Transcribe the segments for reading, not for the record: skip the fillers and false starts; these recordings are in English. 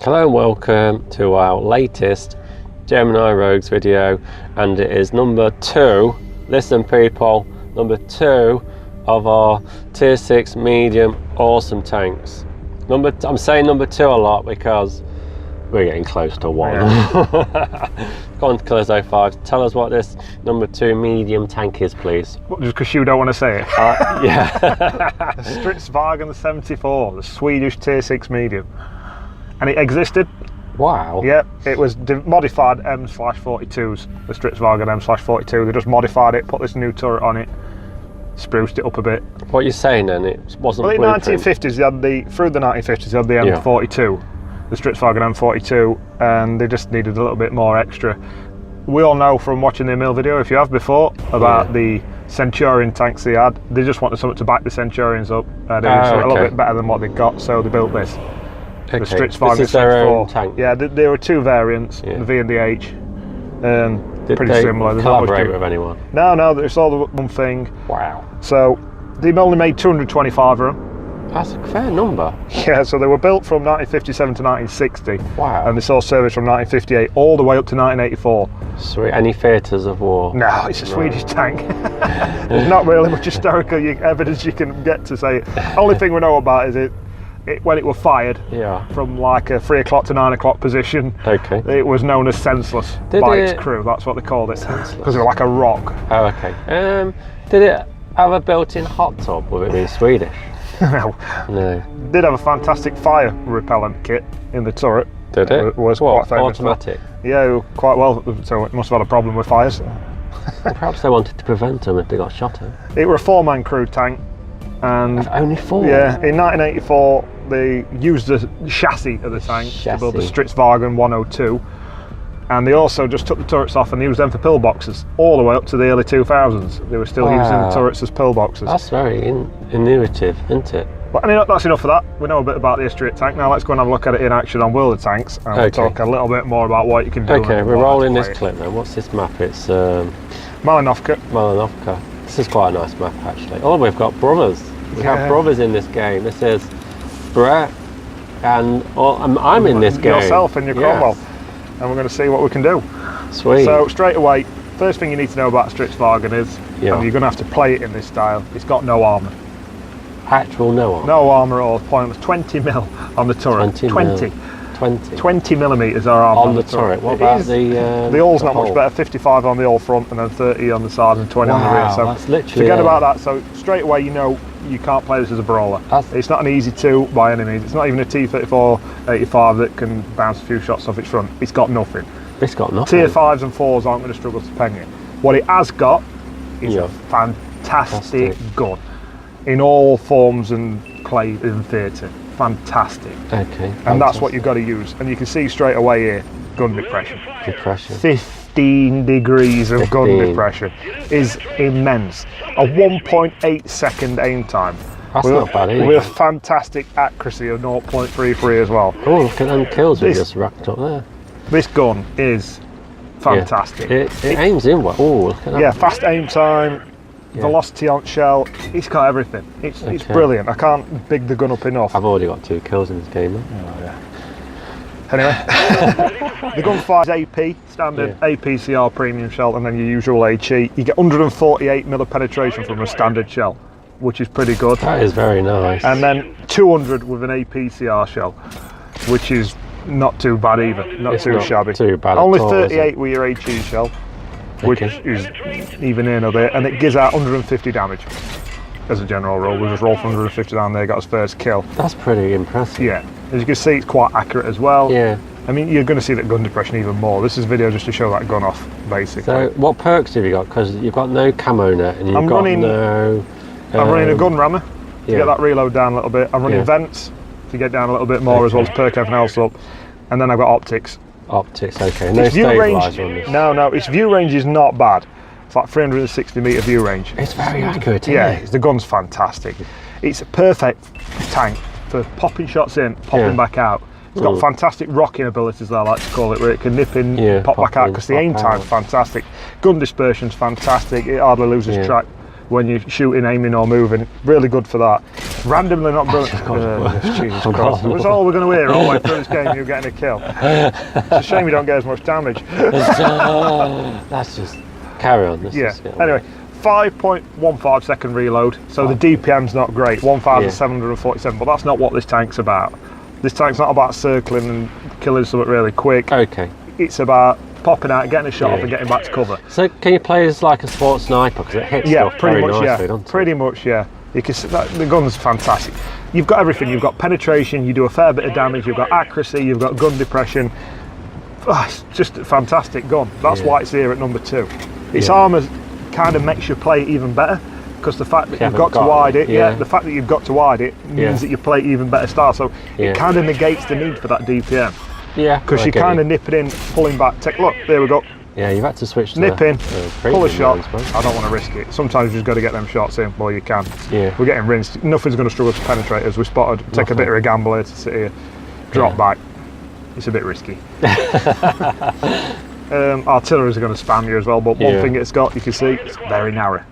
Hello and welcome to our latest Gemini Rogues video, and it is number 2, listen people, number 2 of our tier 6 medium awesome tanks. I'm saying number 2 a lot because we're getting close to 1. Yeah. Go on, Killer 05, tell us what this number 2 medium tank is, please. What, just because you don't want to say it? Yeah. The STrv 74, the Swedish tier 6 medium. And it existed. Wow. Yep, it was modified M/42s, the STrv M/42. They just modified it, put this new turret on it, spruced it up a bit. What are you saying then? It wasn't well, in the 1950s, they had through the 1950s, they had the M42, the STrv M42, and they just needed a little bit more extra. We all know from watching the Emil video, if you have before, about the Centurion tanks they had. They just wanted something to back the Centurions up. It was a little bit better than what they got, so they built this. The STrv This is their own tank. Yeah, there were 2 variants, the V and the H. Did pretty they similar. collaborate with anyone? No, it's all the one thing. Wow. So they only made 225 of them. That's a fair number. Yeah, so they were built from 1957 to 1960. Wow. And they saw service from 1958 all the way up to 1984. Sweet. Any theatres of war? No, it's a Swedish tank. There's not really much historical evidence you can get to say it. Only thing we know about is when it was fired from like a 3 o'clock to 9 o'clock position, it was known as senseless by its crew. That's what they called it, because it was like a rock. Oh, okay. Did it have a built-in hot tub with it being Swedish? No. No. Did have a fantastic fire repellent kit in the turret. Did it? It was quite famous. Automatic? Yeah, quite well. So it must have had a problem with fires. Well, perhaps they wanted to prevent them if they got shot at. It were a 4-man crew tank. And only 4? Yeah, in 1984 they used the chassis of the tank to build the STrv 102, and they also just took the turrets off and used them for pillboxes all the way up to the early 2000s. They were still using the turrets as pillboxes. That's very innovative, isn't it? But anyway, that's enough of that. We know a bit about the history of the tank. Now let's go and have a look at it in action on World of Tanks, and we'll talk a little bit more about what you can do. Okay, we're rolling this clip then. What's this map? It's Malinovka. Malinovka. This is quite a nice map actually. Oh, we've got brothers. We have brothers in this game. This is Brett and I'm in this game. Yourself and your Cromwell. And we're going to see what we can do. Sweet. So straight away, first thing you need to know about STrv is, and you're going to have to play it in this style, it's got no armour. Actual no armour? No armour at all, pointless. 20 mil on the turret. 20 millimetres are armour on the turret. What about the hull's not much better, 55 on the hull front and then 30 on the side and 20 on the rear. So that's literally forget about that. So straight away you know you can't play this as a brawler. It's not an easy 2 by any means. It's not even a T-34 85 that can bounce a few shots off its front. It's got nothing. It's got nothing. Tier 5s and 4s aren't going to struggle to peng it. What it has got is a fantastic gun in all forms and play in theatre. Fantastic. Okay. And that's what you've got to use. And you can see straight away here, gun depression. 15 degrees of gun depression is immense. A 1.8 second aim time. That's not bad either. With a fantastic accuracy of 0.33 as well. Oh, look at them kills we just racked up there. This gun is fantastic. It aims in well. Oh, look at that. Yeah, fast aim time, velocity on shell. It's got everything. It's brilliant. I can't big the gun up enough. I've already got 2 kills in this game. Oh, yeah. Anyway, the gun fires AP, standard APCR premium shell, and then your usual HE. You get 148 mil of penetration from a standard shell, which is pretty good. That is very nice. And then 200 with an APCR shell, which is not too bad either. It's too shabby. Too bad. Only 38 with your HE shell, which is even in a bit, and it gives out 150 damage. As a general rule, we just roll for 150 down there, got his first kill. That's pretty impressive. Yeah, as you can see, it's quite accurate as well. Yeah. I mean, you're going to see that gun depression even more. This is a video just to show that gun off, basically. So, what perks have you got? Because you've got no camo net, and you've got no... I'm running a gun rammer to get that reload down a little bit. I'm running vents to get down a little bit more, as well as perk everything else up. And then I've got optics. Optics, okay. No stabilizer on this. No, its view range is not bad. It's like 360 metre view range. It's very accurate, the gun's fantastic. It's a perfect tank for popping shots in, popping back out. It's got fantastic rocking abilities, I like to call it, where it can nip in, pop back out, because the aim time's fantastic. Gun dispersion's fantastic, it hardly loses track when you're shooting, aiming or moving. Really good for that. Randomly not brilliant. Jesus Christ. That's all we're going to hear all the way through this game, you're getting a kill. It's a shame you don't get as much damage. That's just, carry on. Anyway, 5.15 second reload, so the DPM's not great, 1,747, but that's not what this tank's about. This tank's not about circling and killing something really quick. Okay. It's about popping out, getting a shot off and getting back to cover. So can you play as like a sports sniper, because it hits stuff pretty very much, nicely, doesn't it? Pretty much, yeah. You can see that the gun's fantastic. You've got everything. You've got penetration, you do a fair bit of damage, you've got accuracy, you've got gun depression. It's just a fantastic gun. That's why it's here at number 2. Its armour kind of makes you play it even better, because the fact that you've got to wide it, the fact that you've got to wide it means that you play even better style. So it kind of negates the need for that DPM. Yeah. Because you kind of nip it in, pulling back. Look, there we go. Yeah, you've had to switch to nip in, pull a shot. Modes, I don't want to risk it. Sometimes you've just got to get them shots in. Well, you can. Yeah. We're getting rinsed. Nothing's going to struggle to penetrate, as we spotted. Take a bit of a gamble here to sit here. Drop back. It's a bit risky. Artilleries are going to spam you as well, but one thing it's got, you can see, it's very narrow.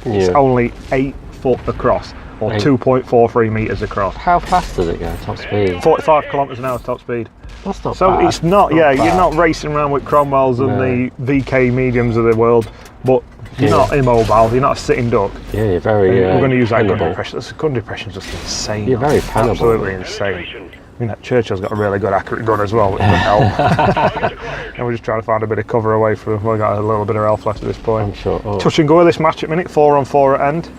It's only 8 foot across, or 2.43 metres across. How fast does it go, top speed? 45 kilometres an hour top speed. That's not so bad. It's not, bad. You're not racing around with Cromwells and the VK mediums of the world, but you're not immobile, you're not a sitting duck. Yeah, you're very we're going to use that gun dependable. depression. This gun depression is just insane. You're very dependable. Absolutely insane. I mean, that Churchill's got a really good accurate gun as well, which can help. And we're just trying to find a bit of cover away from. We've got a little bit of health left at this point. I'm sure. Touch and go with this match at minute, 4-on-4 at end.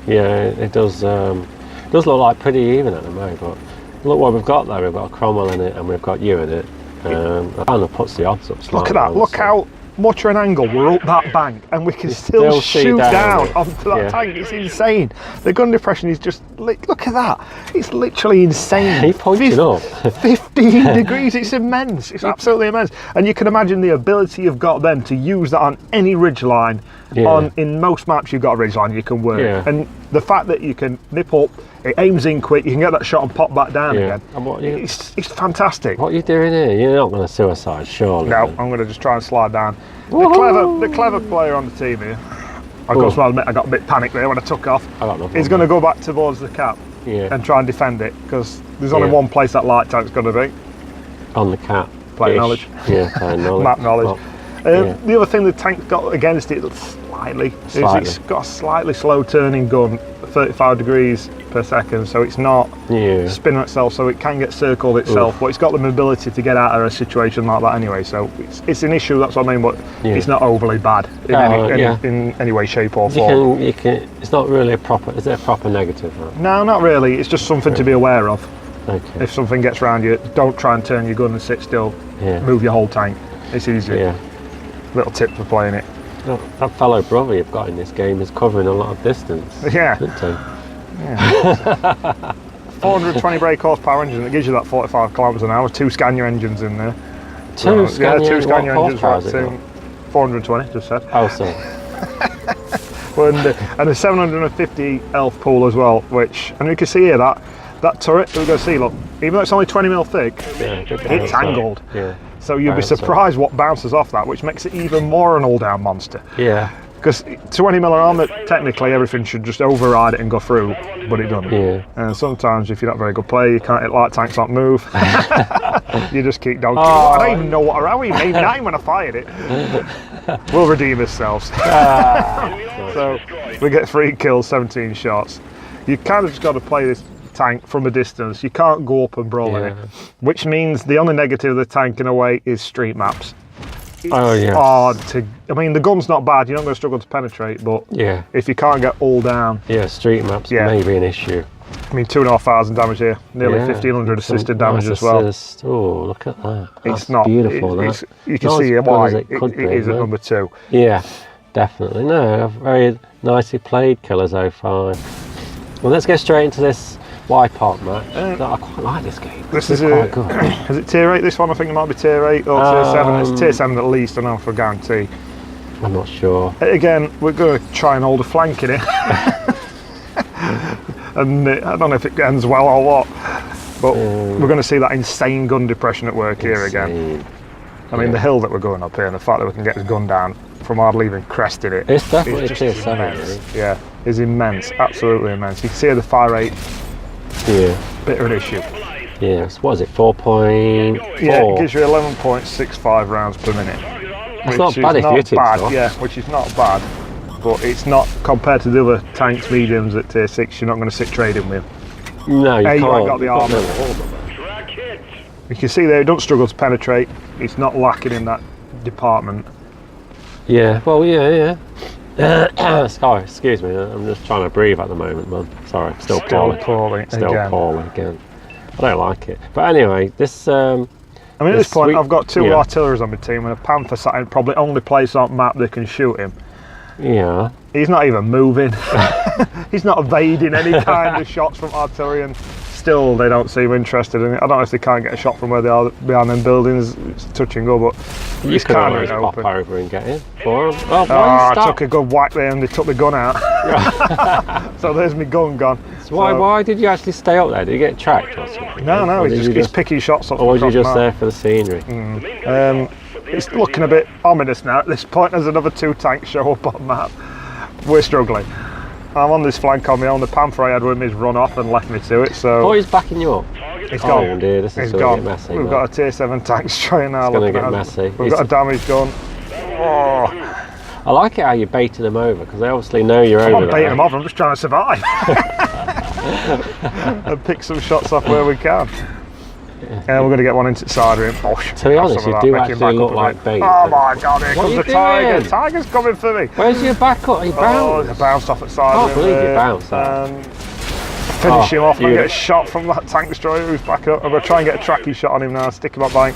Yeah, it does. Does look like pretty even at the moment, but look what we've got there. We've got a Cromwell in it, and we've got you in it. Kind of puts the odds up slightly. Look at that! Look how much of an angle we're up that bank, and we can still shoot down onto that tank. It's insane. The gun depression is just look at that. It's literally insane. He pointed up 15 degrees. It's immense. It's absolutely immense. And you can imagine the ability you've got then to use that on any ridge line. In most maps, you've got a ridge line you can work, and the fact that you can nip up, it aims in quick, you can get that shot and pop back down again. It's fantastic. What are you doing here? You're not going to suicide, surely? No, I'm going to just try and slide down. The clever player on the team here. I've got to admit, I got a bit panicked there when I took off. He's going to go back towards the cap and try and defend it, because there's only one place that light tank's going to be. On the cap. Player knowledge. Yeah, player knowledge. Map knowledge. The other thing the tank got against it slightly is it's got a slightly slow turning gun, 35 degrees per second, so it's not spinning itself, so it can get circled itself, but it's got the mobility to get out of a situation like that anyway, so it's an issue, that's what I mean, but it's not overly bad in any way, shape or form. It's not really a proper, is it a proper negative? Right? No, not really, it's just something to be aware of. Okay. If something gets around you, don't try and turn your gun and sit still, move your whole tank, it's easy. Little tip for playing it. That fellow brother you've got in this game is covering a lot of distance. Yeah. Isn't he? 420 brake horsepower engine that gives you that 45 kilometres an hour. 2 Scania engines in there. Two Scania engines. Right, 420, just said. Oh, sorry. And a 750 elf pool as well, and you can see here that turret that we're going to see, look, even though it's only 20mm thick, it's angled. So you'll be surprised what bounces off that, which makes it even more an all-down monster. Yeah. Because 20mm armour, technically everything should just override it and go through, but it doesn't. And sometimes if you're not a very good player, you can't hit light tanks, not move. You just keep donking. I don't even know what around we made 9 when I fired it. We'll redeem ourselves. So we get 3 kills, 17 shots. You kind of just got to play this tank from a distance. You can't go up and brawl in it, which means the only negative of the tank in a way is street maps. It's hard to, I mean, the gun's not bad, you're not going to struggle to penetrate, but if you can't get all down, street maps may be an issue. I mean, 2,500 damage here, nearly 1,500 assisted damage as well. Oh, look at that. It's not beautiful. You can see why it is at number 2. Yeah, definitely. No, very nicely played, Killers 05. Well, let's get straight into this Wipeout match. I quite like this game. This is quite good. Is it tier 8 this one? I think it might be tier 8 or tier 7. It's tier 7 at least, I know for a guarantee. I'm not sure. Again, we're going to try and hold a flank in it. And I don't know if it ends well or what, but we're going to see that insane gun depression at work here again. I mean, the hill that we're going up here and the fact that we can get his gun down from hardly even cresting it. It's definitely just tier 7, immense. really. Yeah, it's immense, absolutely immense. You can see the fire rate, bit of an issue. Yes, what is it, 4.4? Yeah, it gives you 11.65 rounds per minute. It's not bad if you're hitting stuff. Yeah, which is not bad, but it's not, compared to the other tanks, mediums at tier 6, you're not going to sit trading with. No, you can't. You ain't got the armour. You can see there, it don't struggle to penetrate. It's not lacking in that department. Yeah, well, yeah. Sorry, excuse me, I'm just trying to breathe at the moment, man. Sorry, still poorly again. I don't like it. But anyway, this... I mean, at this point, I've got 2 artillerists on my team and a Panther sat in probably only place on map that can shoot him. Yeah. He's not even moving. He's not evading any kind of shots from artillery, and still they don't seem interested in it. I don't know if they can't get a shot from where they are behind them buildings. It's touch and go, but you can always pop over and get in for him. Oh, I took a good whack there and they took the gun out. So there's my gun gone. So why did you actually stay up there? Did you get tracked or something? No, he's picking shots up. Or was you just there for the scenery? It's looking a bit ominous now at this point. There's another 2 tanks show up on map. We're struggling. I'm on this flank on my own. The Panther I had with me has run off and left me to it. So he's backing you up. It's gone. Oh dear, this is going to get messy. We've got a tier 7 tank destroyer now. It's going to get messy. We've got a damage gun. Oh. I like it how you're baiting them over, because they obviously know you're over there. I'm not baiting them off, I'm just trying to survive. And pick some shots off where we can. Yeah, we're going to get one into side of him. Oh, to be honest, you do actually look like bait. Oh my god, here comes the tiger. The tiger's coming for me. Where's your backup? He bounced. Oh, he bounced off at side of him. I can't believe you bounced that. Finish him off and get a shot from that tank destroyer who's back up. I'm going to try and get a tracking shot on him now, stick him up bank.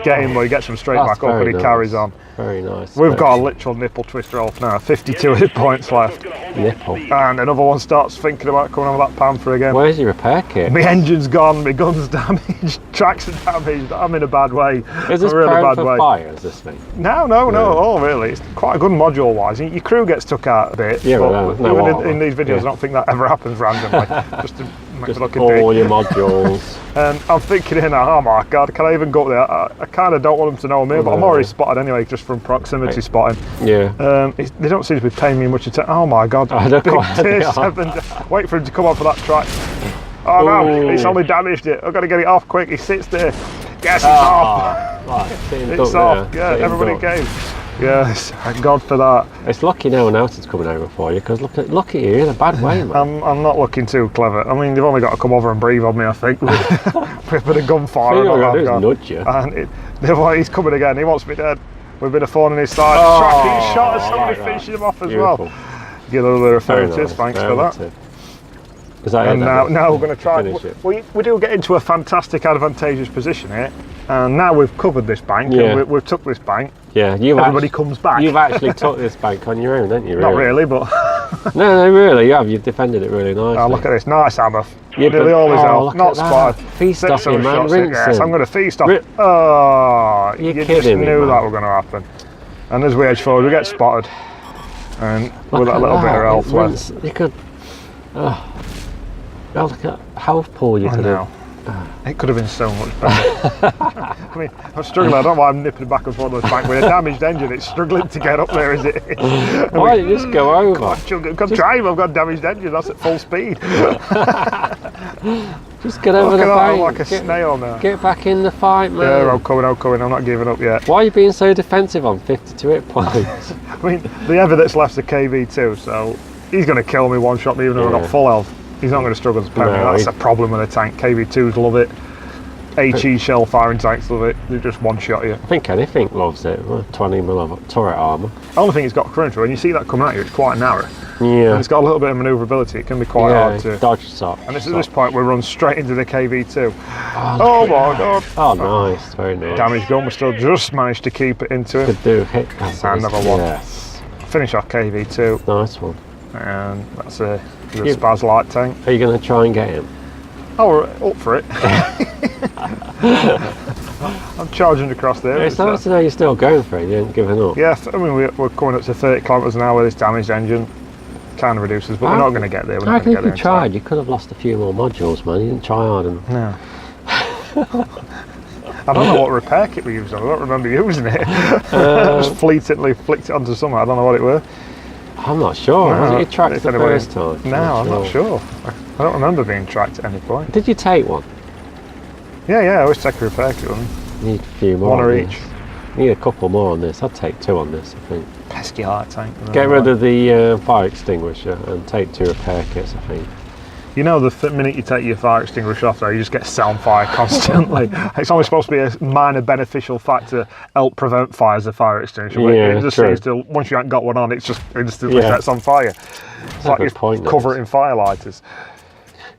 Get him, but he gets him straight back up and he carries on. Very nice. We've got a literal nipple twister off now, 52 hit points left. Nipple. And another one starts thinking about coming on with that Panther again. Where's your repair kit? My engine's gone, my gun's damaged, tracks are damaged, I'm in a bad way. Is this really prone for fire, is this thing? No, oh really, it's quite a good module wise. Your crew gets took out a bit, yeah, but in these videos I don't think that ever happens randomly, just to make it look all your modules. And I'm thinking here now, oh my god, can I even go up there? I kind of don't want them to know me, but I'm already spotted anyway, just from proximity spotting. Yeah. They don't seem to be paying me much attention. Oh my god, I don't big tier 7. Wait for him to come on for that track. Oh no, it's only damaged it. I've got to get it off quick. He sits there. Yes, it's off. Right, it's off. Yeah, everybody came. Yes, thank God for that. It's lucky no one else is coming over for you, because look at you in a bad way, man. I'm not looking too clever. I mean, they've only got to come over and breathe on me, I think, with a gunfire. Nudge you. And he's coming again. He wants me dead. We've been a thorn in his side. Tracking shot, and somebody finishing him off as well. Get a little bit of affirmative, thanks for that. Is that and now we're going to try. We do get into a fantastic advantageous position here, and now we've covered this bank. And we've took this bank. Yeah, everybody comes back. You've actually took this bank on your own, haven't you? Really? Not really, but no, really, you have. You've defended it really nicely. Oh, look at this, nice hammer. Nearly always out. Not spotted. Feast off you, man. Yes, I'm going to feast off. Oh, you just knew that were going to happen. And as we edge forward, we get spotted, and with that little bit of health left, you could. Look at health pool you could have. It could have been so much better. I mean, I'm struggling. I don't know why I'm nipping back and forth on this bank with a damaged engine. It's struggling to get up there as it is. Why don't you just go over? Come drive. I've got a damaged engine. That's at full speed. Just get over the bank. I'm like a snail now. Get back in the fight, man. Yeah, I'm coming. I'm not giving up yet. Why are you being so defensive on 52 hit points? I mean, the ever that's left's a KV2, so he's going to kill me, one shot me, even though I've got full health. He's not going to struggle to pay me. That's a problem with a tank. KV2s love it. HE shell firing tanks love it. They just one shot you. I think anything loves it. 20mm of turret armour. I only think it's got current. When you see that coming at you, it's quite narrow. Yeah. And it's got a little bit of manoeuvrability. It can be quite hard to dodge stop. And at this point, we run straight into the KV2. Oh my god. Oh, nice. Very nice. Damage gun. We still just managed to keep it into it. Could do hit. Another one. Yes. Finish our KV2. Nice one. And that's a Spaz light tank. Are you going to try and get him? Oh, we're up for it. I'm charging across there. It's nice to know you're still going for it. You ain't giving up. Yeah, I mean we're coming up to 30 kilometres an hour with this damaged engine. Kind of reduces, but we're not going to get there. I reckon if you tried, you could have lost a few more modules, man. You didn't try hard enough. No. I don't know what repair kit we used on. I don't remember using it. I just fleetingly flicked it onto somewhere. I don't know what it was. I'm not sure. No, Was it you tracked the anyway, first time? No, I'm not sure. I don't remember being tracked at any point. Did you take one? Yeah, I always take a repair kit on. Need a few more. One or on each. This. Need a couple more on this. I'd take 2 on this, I think. Pesky heart tank. Get rid of the fire extinguisher and take 2 repair kits, I think. You know, the minute you take your fire extinguisher off there, you just get set on fire constantly. It's only supposed to be a minor beneficial factor, help prevent fires, the fire extinguisher. But Yeah, it just true. seems to, once you haven't got one on, it's just instantly sets on fire. It's like you cover it in firelighters.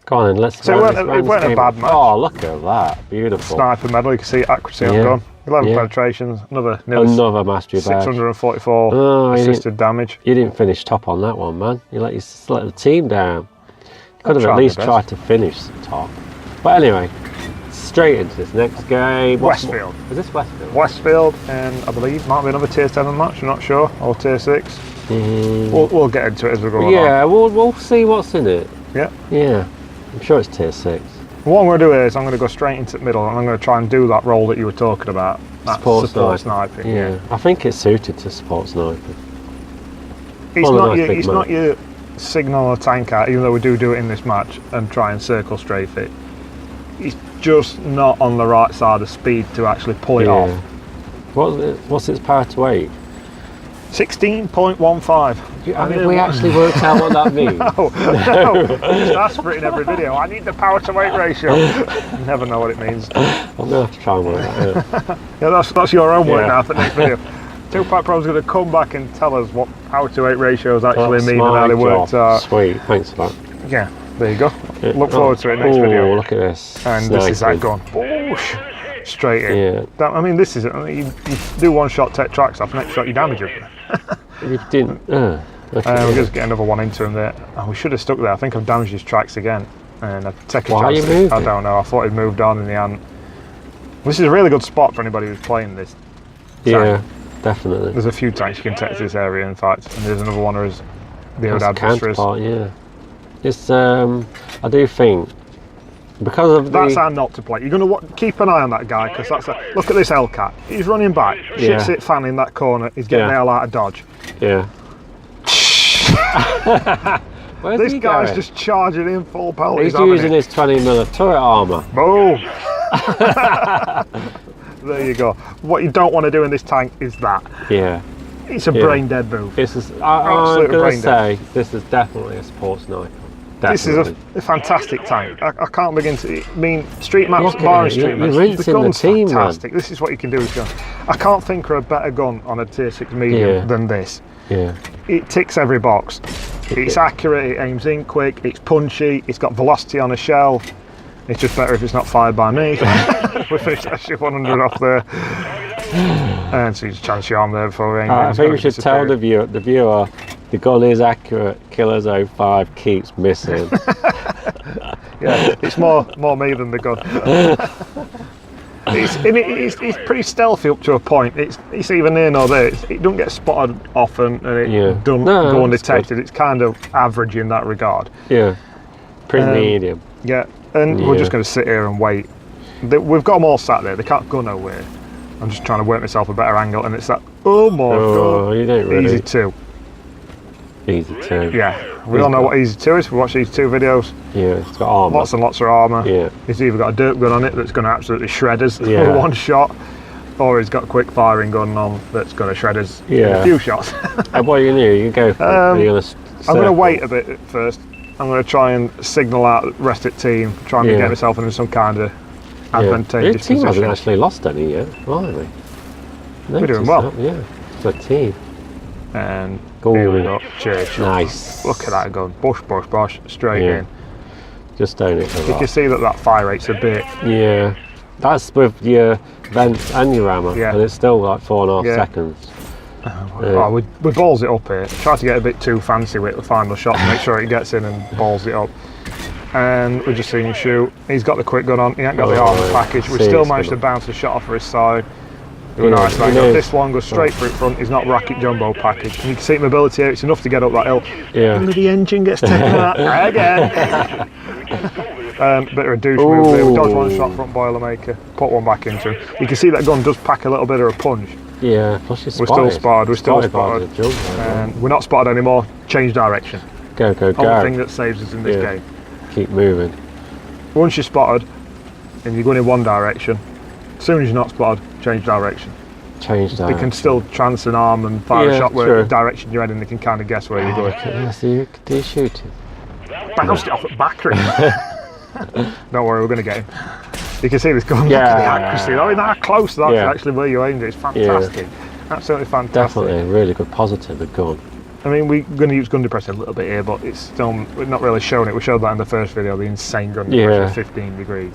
Go on then, let's So it weren't a bad match. Oh, look at that. Beautiful. Sniper medal, you can see accuracy on gun. 11 penetrations, another mastery badge. 644 assisted damage. You didn't finish top on that one, man. You let the team down. Could have at least tried to finish top. But anyway, straight into this next game. Westfield. Is this Westfield? Westfield, and I believe might be another tier 7 match, I'm not sure, or tier 6. We'll get into it as we go along. Yeah, we'll see what's in it. Yeah. Yeah, I'm sure it's tier 6. What I'm going to do is I'm going to go straight into the middle and I'm going to try and do that role that you were talking about. That support sniping. Yeah, I think it's suited to support sniping. It's not your signal or tank out, even though we do it in this match and try and circle strafe it. It's just not on the right side of speed to actually pull it off. What's its power to weight? 16.15. I mean, we actually worked out what that means. No, I just ask for it in every video. I need the power to weight ratio. You never know what it means. I'm going to have to try and work that out. Yeah, that's your own work now for the next video. Two-Pack Pro's going to come back and tell us what power to weight ratios actually mean and how they worked out. Sweet, thanks for that. Yeah, there you go. Look forward to it next video. Look at this. And this is that gun. Boosh! Straight in. Yeah. I mean, this is you do one shot, take tracks off, next shot you damage him. You didn't. We'll just get another one into him there. Oh, we should have stuck there. I think I've damaged his tracks again. And I've taken a chance. I don't know. I thought he'd moved on in the end. This is a really good spot for anybody who's playing this. Yeah, definitely. There's a few tanks you can take to this area, in fact, and there's another one as the old counterpart. Yeah. It's I do think because of that's how not to play. You're going to keep an eye on that guy because look at this Hellcat. He's running back. Shits it fan in that corner. He's getting the hell out of dodge. Yeah. This guy's just charging in full pelt. He's using his 20mm turret armour. Boom! There you go. What you don't want to do in this tank is that. Yeah. It's a brain dead move. I'm going to say this is definitely a support sniper. Definitely. This is a fantastic tank. I can't begin to. I mean, street maps, barring street maps. The gun's fantastic. Man. This is what you can do with gun. I can't think of a better gun on a tier 6 medium than this. Yeah. It ticks every box. It's accurate. It aims in quick. It's punchy. It's got velocity on a shell. It's just better if it's not fired by me. We finished actually 100 off there. And so you just chance your arm there before aiming. I think we should tell the viewer the gun is accurate. Killers 05 keeps missing. Yeah, it's more me than the gun. It's pretty stealthy up to a point. It's either near nor there. It doesn't get spotted often, and it doesn't go undetected. It's kind of average in that regard. Yeah, pretty medium. Yeah, and we're just going to sit here and wait. We've got them all sat there. They can't go nowhere. I'm just trying to work myself a better angle, and it's that. Oh my god! You don't really. Easy 2. Easy 2. Yeah, we all know what Easy 2 is. We watch these 2 videos. Yeah, it's got armour. Lots and lots of armour. Yeah. He's either got a dirt gun on it that's going to absolutely shred us with one shot, or he's got a quick firing gun on that's going to shred us in a few shots. And what are you going to do? You can go for it. I'm going to wait a bit at first. I'm going to try and signal out the rest of the team, try and get myself into some kind of advantageous position. The team hasn't position. actually lost any yet, have we? We're doing well. Yeah, it's a team. And here we go. Church. Nice. Look at that gun. Bush, straight in. Just down it a lot. You can see that fire rate's a bit. Yeah. That's with your vents and your rammer. Yeah. And it's still like 4.5 seconds. We balls it up here. Try to get a bit too fancy with the final shot to make sure it gets in and balls it up. And we're just seeing him shoot. He's got the quick gun on. He ain't got the armour package. We still managed to bounce a shot off his side. Nice. This one goes straight through front. He's not racket jumbo package. And you can see mobility here. It's enough to get up that hill. Yeah. And the engine gets taken out again. Bit of a douche move there. We dodged one shot front Boilermaker, put one back into him. You can see that gun does pack a little bit of a punch. Yeah, plus you're spotted. We're still spotted. We're still spotted. We're not spotted anymore. Change direction. Go, go, go. Only thing that saves us in this game. Keep moving. Once you're spotted and you're going in one direction, as soon as you're not spotted, change direction. Change direction. They can still trance an arm and fire a shot where the direction you're heading. They can kind of guess where you're going. Yeah, so you shooting. Bounced it off at Bakri. Don't worry, we're going to get him. You can see this gun, look at the accuracy. I mean, that close, that's actually where you aimed it. It's fantastic. Absolutely fantastic. Definitely a really good positive, the gun. I mean, we're going to use gun depression a little bit here, but it's still, we're not really showing it. We showed that in the first video, the insane gun depression, 15 degrees.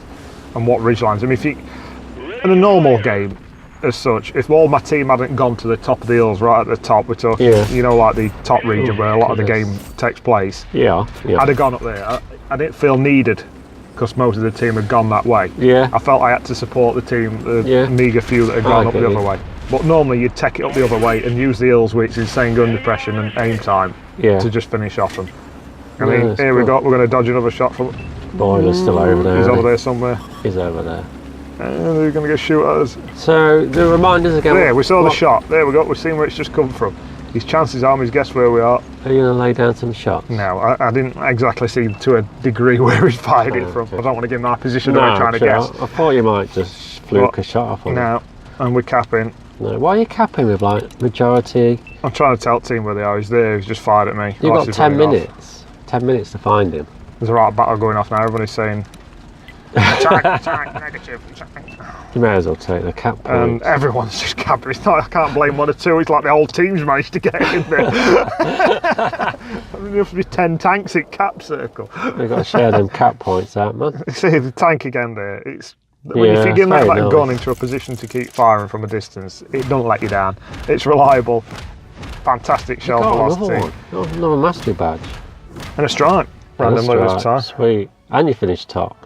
And what ridge lines. I mean, if you, in a normal game, as such, if all my team hadn't gone to the top of the hills, right at the top, we're talking, you know, like the top region where a lot of the game takes place. I'd have gone up there. I didn't feel needed because most of the team had gone that way. I felt I had to support the team, the meagre few that had gone up the other way. But normally you'd take it up the other way and use the hills with its insane gun depression and aim time to just finish off them. I mean, here we go. We're going to dodge another shot from. Boiler's still over there. He's over there somewhere. He's over there. And they're going to go shoot at us. So the reminders again. There, we saw the shot. There we go. We've seen where it's just come from. His chances are, he's guessed where we are. Are you going to lay down some shots? No, I didn't exactly see to a degree where he's fired it from. I don't want to give him my position that we're trying to guess. I thought you might just fluke a shot off on No, and we're capping. No, why are you capping with like majority? I'm trying to tell the team where they are. He's there. He's just fired at me. You've got 10 minutes. 10 minutes to find him. There's a right battle going off now. Everybody's saying attack, negative. You may as well take the cap point. And everyone's just capping. It's not. I can't blame one or two. It's like the whole team's managed to get in there. There must be 10 tanks in cap circle. We've got to share them cap points out, man. See the tank again there. It's if you give that gun into a position to keep firing from a distance, it don't let you down. It's reliable, fantastic shell velocity. Another mastery badge. And a strike. Randomly this time. Sweet. And you finished top.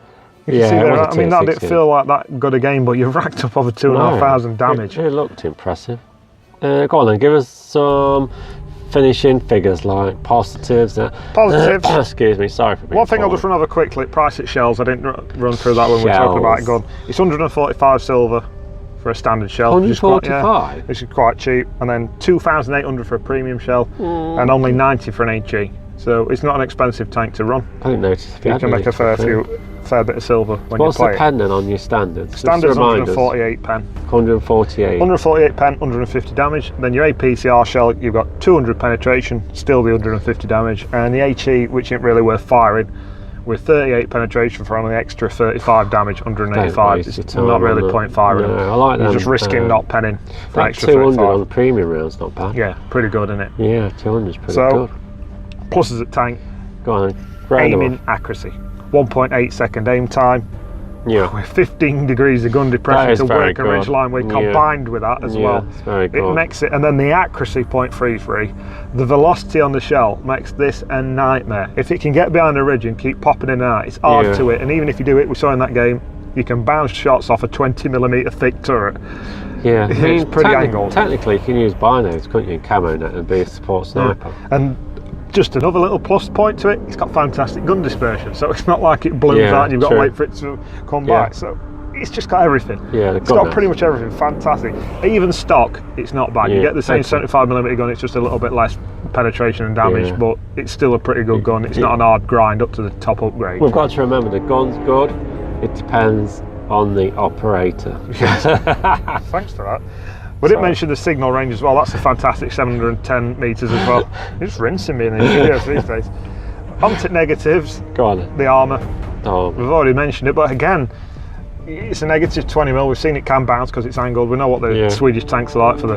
You see there, I mean, that didn't feel like that good a game, but you've racked up over 2,500 damage. It looked impressive. Go on then, give us some finishing figures like positives. Positives. Excuse me, sorry for being One thing I'll just run over quickly, price at shells. I didn't run through that when we were talking about gun. It's 145 silver for a standard shell. 145? Which is quite cheap. And then 2,800 for a premium shell and only 90 for an HE. So it's not an expensive tank to run. I didn't notice if you can make a fair bit of silver when you play it. What's the pen then on your standards? Standards 148 pen. 148. 148 pen, 150 damage. Then your APCR shell, you've got 200 penetration, still the 150 damage. And the HE, which isn't really worth firing, with 38 penetration for only extra 35 damage, 185. It's not really point firing. No, I like that. You're just risking not penning for that extra 200 35. on the premium round's not bad. Yeah, pretty good, isn't it? Yeah, 200 is pretty good. Pluses at tank. Go on. Aiming accuracy. 1.8 second aim time. Yeah. With 15 degrees of gun depression to work a ridge line with, combined with that as well. It's very good. It makes it, and then the accuracy 0.33. The velocity on the shell makes this a nightmare. If it can get behind a ridge and keep popping in and out, it's hard to it. And even if you do it, we saw in that game, you can bounce shots off a 20mm thick turret. Yeah, it's pretty angled. Technically, you can use binos, couldn't you, in camo net and be a support sniper. And just another little plus point to it, it's got fantastic gun dispersion, so it's not like it blooms out and you've got to wait for it to come back. So it's just got everything. It's got pretty much everything. Fantastic. Even stock, it's not bad. You get the same 75mm gun, it's just a little bit less penetration and damage, but it's still a pretty good gun. It's not an hard grind up to the top upgrade. We've got to remember the gun's good. It depends on the operator. Thanks for that. We didn't mention the signal range as well. That's a fantastic 710 metres as well. You're just rinsing me in these videos these days. Onto negatives. Go on. The armour. We've already mentioned it, but again, it's a negative 20mm. We've seen it can bounce because it's angled. We know what the Swedish tanks are like for the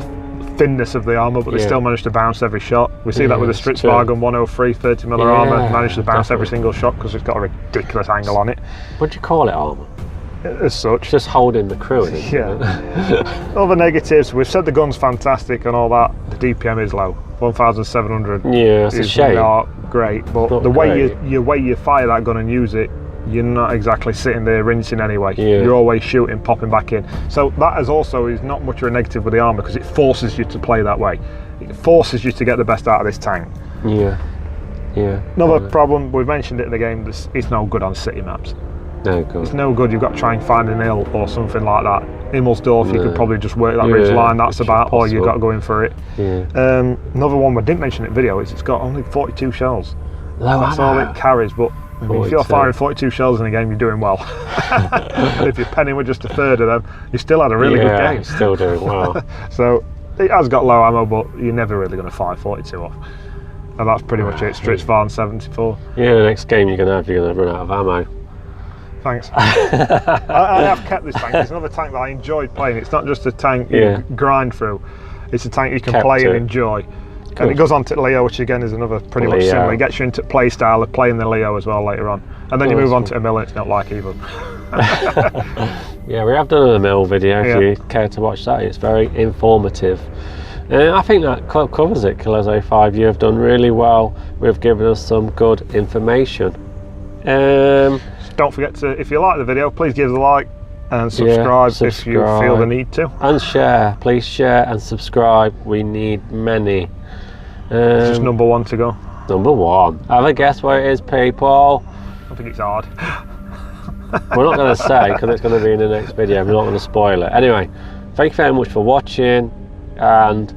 thinness of the armour, but they still manage to bounce every shot. We see that with the STrv 103 30mm armour. Managed to bounce every single shot because it's got a ridiculous angle on it. What do you call it, armour? As such. Just holding the crew in it. Other negatives, we've said the gun's fantastic and all that. The DPM is low. 1,700 it's a shame. Not great, but the way you fire that gun and use it, you're not exactly sitting there rinsing anyway. You're always shooting, popping back in. So that is not much of a negative with the armour because it forces you to play that way. It forces you to get the best out of this tank. Another problem, we've mentioned it in the game, it's no good on city maps. No good. It's no good. You've got to try and find an hill or something like that. Immelsdorf, you could probably just work that ridge line. That's about all you've got to go in for it. Yeah. Another one we didn't mention in the video is it's got only 42 shells. Low That's ammo. all it carries. But I mean, if you're firing 42 shells in a game, you're doing well. If you're penning with just a third of them, you still had a really good game. Still doing well. So it has got low ammo, but you're never really going to fire 42 off. And that's pretty much it. STrv 74. Yeah, the next game you're going to run out of ammo. Thanks. I have kept this tank. It's another tank that I enjoyed playing. It's not just a tank you grind through. It's a tank you can play and enjoy. Good. And it goes on to Leo, which again is another pretty much similar. It gets you into play style of playing the Leo as well later on. And then you move on to a mill and it's not like either. Yeah, we have done a mill video if you care to watch that. It's very informative. I think that covers it, Killezo 5. You have done really well with giving us some good information. Don't forget to, if you like the video, please give us a like and subscribe if you feel the need to. And share, please share and subscribe. We need many. It's just number 1 to go. Number 1. Have a guess where it is, people. I think it's hard. We're not going to say because it's going to be in the next video. We're not going to spoil it. Anyway, thank you very much for watching, and